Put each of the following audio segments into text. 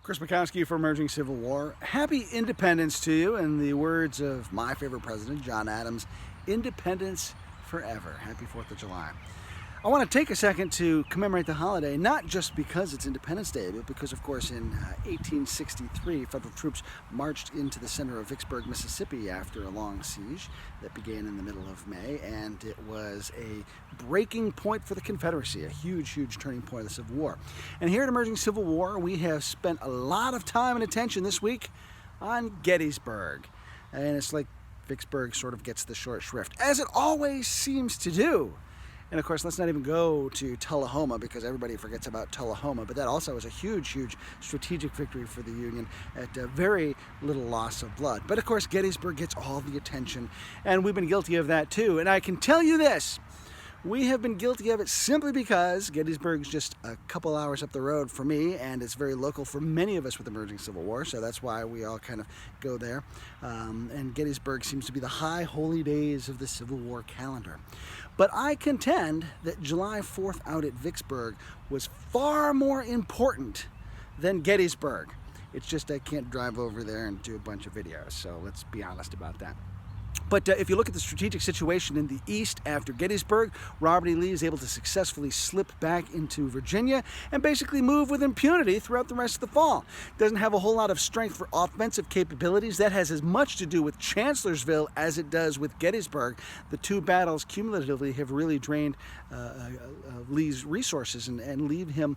Chris Mackowski for Emerging Civil War. Happy Independence to you. In the words of my favorite president, John Adams, independence forever. Happy 4th of July. I want to take a second to commemorate the holiday, not just because it's Independence Day, but because, of course, in 1863, federal troops marched into the center of Vicksburg, Mississippi after a long siege that began in the middle of May, and it was a breaking point for the Confederacy, a huge, huge turning point of the Civil War. And here at Emerging Civil War, we have spent a lot of time and attention this week on Gettysburg. And it's like Vicksburg sort of gets the short shrift, as it always seems to do. And of course, let's not even go to Tullahoma, because everybody forgets about Tullahoma, but that also was a huge, huge strategic victory for the Union at very little loss of blood. But of course, Gettysburg gets all the attention, and we've been guilty of that too. And I can tell you this, we have been guilty of it simply because Gettysburg's just a couple hours up the road for me, and it's very local for many of us with Emerging Civil War, so that's why we all kind of go there. And Gettysburg seems to be the high holy days of the Civil War calendar. But I contend that July 4th out at Vicksburg was far more important than Gettysburg. It's just I can't drive over there and do a bunch of videos, so let's be honest about that. But if you look at the strategic situation in the east after Gettysburg, Robert E. Lee is able to successfully slip back into Virginia and basically move with impunity throughout the rest of the fall. Doesn't have a whole lot of strength for offensive capabilities. That has as much to do with Chancellorsville as it does with Gettysburg. The two battles cumulatively have really drained Lee's resources and leave him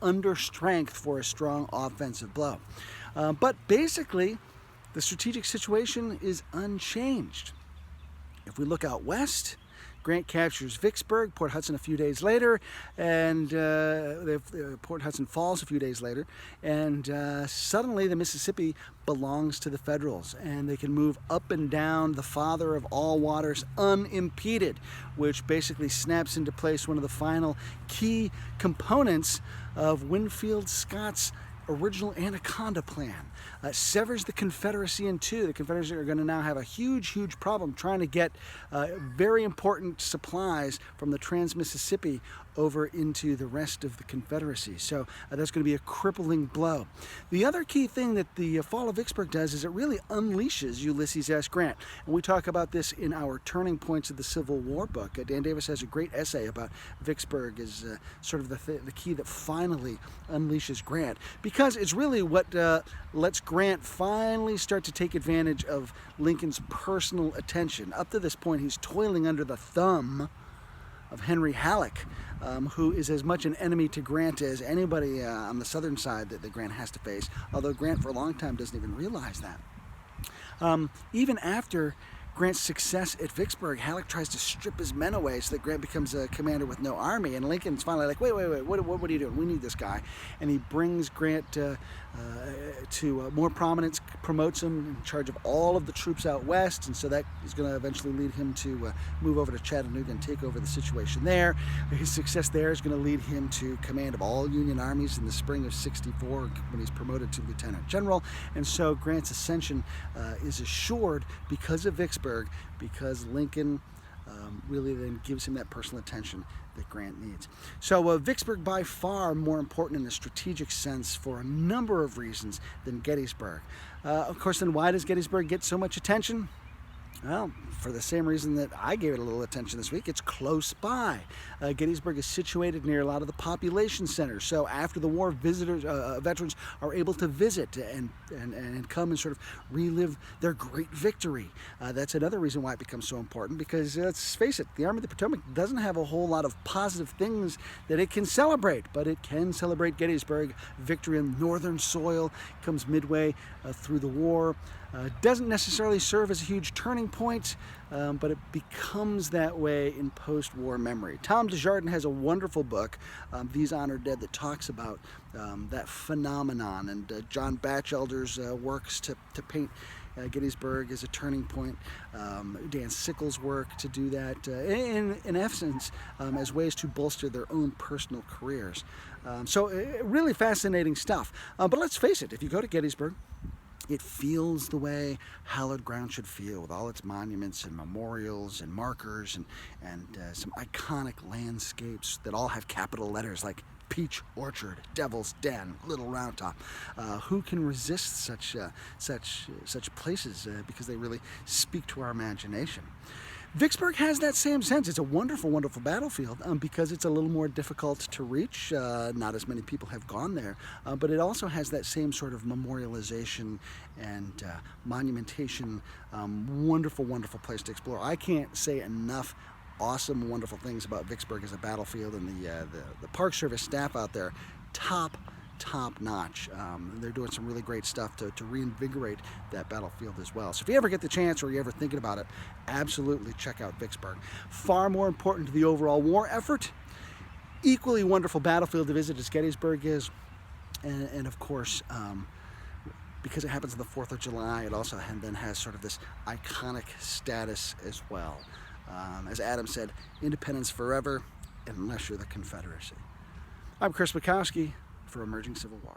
under strength for a strong offensive blow. But basically, the strategic situation is unchanged. If we look out west, Grant captures Vicksburg, Port Hudson a few days later, and Port Hudson falls a few days later, and suddenly the Mississippi belongs to the Federals, and they can move up and down the Father of all waters unimpeded, which basically snaps into place one of the final key components of Winfield Scott's original Anaconda plan. Severs the Confederacy in two. The Confederacy are going to now have a huge, huge problem trying to get very important supplies from the Trans-Mississippi over into the rest of the Confederacy. So that's going to be a crippling blow. The other key thing that the fall of Vicksburg does is it really unleashes Ulysses S. Grant. And we talk about this in our Turning Points of the Civil War book. Dan Davis has a great essay about Vicksburg as sort of the key that finally unleashes Grant, because it's really what lets Grant finally start to take advantage of Lincoln's personal attention. Up to this point, he's toiling under the thumb of Henry Halleck, who is as much an enemy to Grant as anybody on the southern side that Grant has to face, although Grant for a long time doesn't even realize that. Even after Grant's success at Vicksburg, Halleck tries to strip his men away so that Grant becomes a commander with no army, and Lincoln's finally like, wait, what are you doing? We need this guy. And he brings Grant to more prominence, promotes him in charge of all of the troops out west, and so that is going to eventually lead him to move over to Chattanooga and take over the situation there. His success there is going to lead him to command of all Union armies in the spring of '64 when he's promoted to lieutenant general, and so Grant's ascension is assured because of Vicksburg, because Lincoln really then gives him that personal attention that Grant needs. So Vicksburg by far more important in a strategic sense for a number of reasons than Gettysburg. Of course, then why does Gettysburg get so much attention? Well, for the same reason that I gave it a little attention this week, it's close by. Gettysburg is situated near a lot of the population centers, so after the war, veterans are able to visit and come and sort of relive their great victory. That's another reason why it becomes so important, because let's face it, the Army of the Potomac doesn't have a whole lot of positive things that it can celebrate, but it can celebrate Gettysburg. Victory on northern soil comes midway through the war. Doesn't necessarily serve as a huge turning point, but it becomes that way in post-war memory. Tom Desjardins has a wonderful book, These Honored Dead, that talks about that phenomenon, and John Batchelder's works to paint Gettysburg as a turning point, Dan Sickles' work to do that, in essence, as ways to bolster their own personal careers. So really fascinating stuff. But let's face it, if you go to Gettysburg, it feels the way hallowed ground should feel, with all its monuments and memorials and markers and some iconic landscapes that all have capital letters like Peach Orchard, Devil's Den, Little Round Top. Who can resist such places because they really speak to our imagination? Vicksburg has that same sense. It's a wonderful, wonderful battlefield because it's a little more difficult to reach. Not as many people have gone there, but it also has that same sort of memorialization and monumentation. Wonderful, wonderful place to explore. I can't say enough awesome, wonderful things about Vicksburg as a battlefield, and the Park Service staff out there, top notch. They're doing some really great stuff to reinvigorate that battlefield as well. So if you ever get the chance or you're ever thinking about it, absolutely check out Vicksburg. Far more important to the overall war effort, equally wonderful battlefield to visit as Gettysburg is, and of course, because it happens on the 4th of July, it also then has sort of this iconic status as well. As Adam said, independence forever, unless you're the Confederacy. I'm Chris Mackowski for Emerging Civil War.